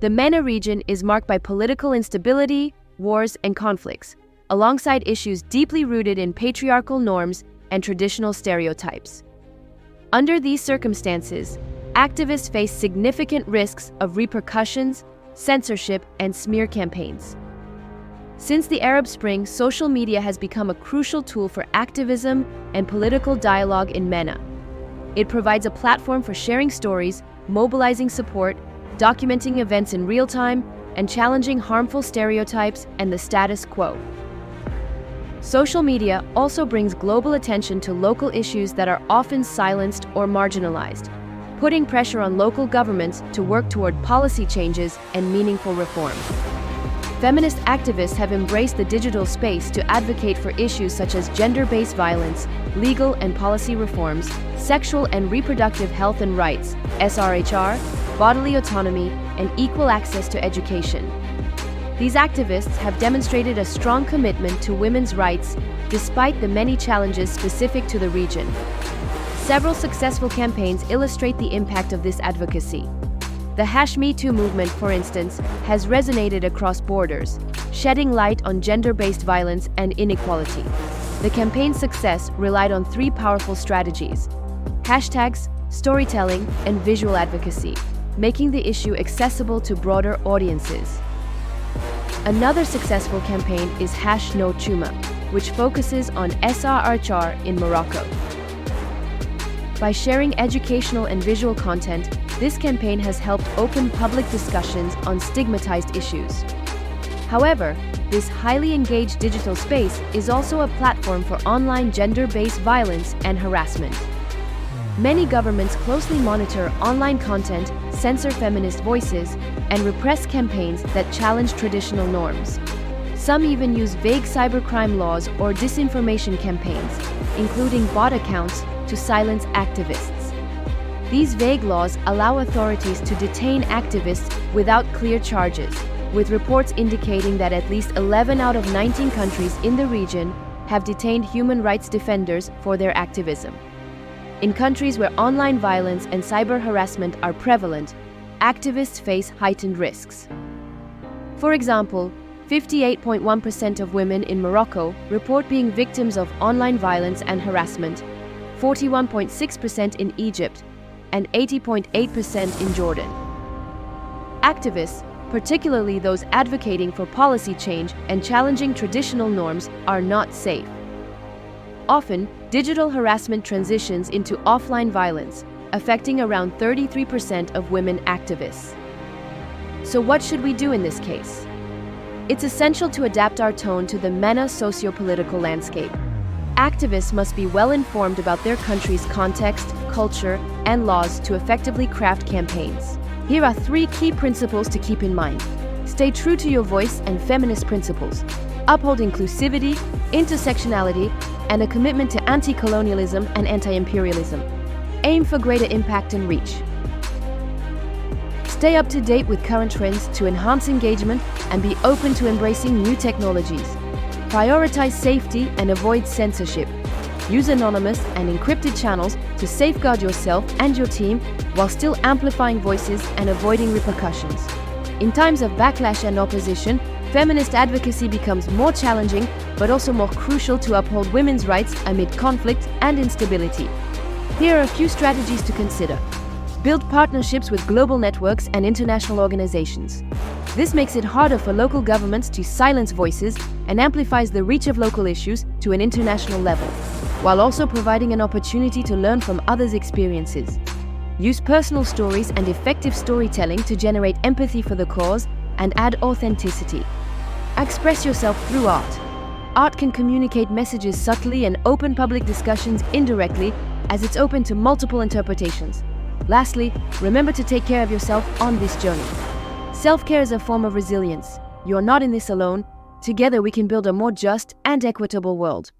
The MENA region is marked by political instability, wars, and conflicts, alongside issues deeply rooted in patriarchal norms and traditional stereotypes. Under these circumstances, activists face significant risks of repercussions, censorship, and smear campaigns. Since the Arab Spring, social media has become a crucial tool for activism and political dialogue in MENA. It provides a platform for sharing stories, mobilizing support, documenting events in real time, and challenging harmful stereotypes and the status quo. Social media also brings global attention to local issues that are often silenced or marginalized, putting pressure on local governments to work toward policy changes and meaningful reform. Feminist activists have embraced the digital space to advocate for issues such as gender-based violence, legal and policy reforms, sexual and reproductive health and rights, SRHR, bodily autonomy, and equal access to education. These activists have demonstrated a strong commitment to women's rights despite the many challenges specific to the region. Several successful campaigns illustrate the impact of this advocacy. The #MeToo movement, for instance, has resonated across borders, shedding light on gender-based violence and inequality. The campaign's success relied on three powerful strategies: hashtags, storytelling, and visual advocacy, making the issue accessible to broader audiences. Another successful campaign is #NoChuma, which focuses on SRHR in Morocco. By sharing educational and visual content, this campaign has helped open public discussions on stigmatized issues. However, this highly engaged digital space is also a platform for online gender-based violence and harassment. Many governments closely monitor online content, censor feminist voices, and repress campaigns that challenge traditional norms. Some even use vague cybercrime laws or disinformation campaigns, including bot accounts, to silence activists. These vague laws allow authorities to detain activists without clear charges, with reports indicating that at least 11 out of 19 countries in the region have detained human rights defenders for their activism. In countries where online violence and cyber harassment are prevalent, activists face heightened risks. For example, 58.1% of women in Morocco report being victims of online violence and harassment, 41.6% in Egypt, and 80.8% in Jordan. Activists, particularly those advocating for policy change and challenging traditional norms, are not safe. Often, digital harassment transitions into offline violence, affecting around 33% of women activists. So what should we do in this case? It's essential to adapt our tone to the MENA socio-political landscape. Activists must be well informed about their country's context, culture, and laws to effectively craft campaigns. Here are 3 key principles to keep in mind. Stay true to your voice and feminist principles. Uphold inclusivity, intersectionality, and a commitment to anti-colonialism and anti-imperialism. Aim for greater impact and reach. Stay up to date with current trends to enhance engagement and be open to embracing new technologies. Prioritize safety and avoid censorship. Use anonymous and encrypted channels to safeguard yourself and your team while still amplifying voices and avoiding repercussions. In times of backlash and opposition, feminist advocacy becomes more challenging, but also more crucial to uphold women's rights amid conflict and instability. Here are a few strategies to consider. Build partnerships with global networks and international organizations. This makes it harder for local governments to silence voices and amplifies the reach of local issues to an international level, while also providing an opportunity to learn from others' experiences. Use personal stories and effective storytelling to generate empathy for the cause and add authenticity. Express yourself through art. Art can communicate messages subtly and open public discussions indirectly, as it's open to multiple interpretations. Lastly, remember to take care of yourself on this journey. Self-care is a form of resilience. You're not in this alone. Together we can build a more just and equitable world.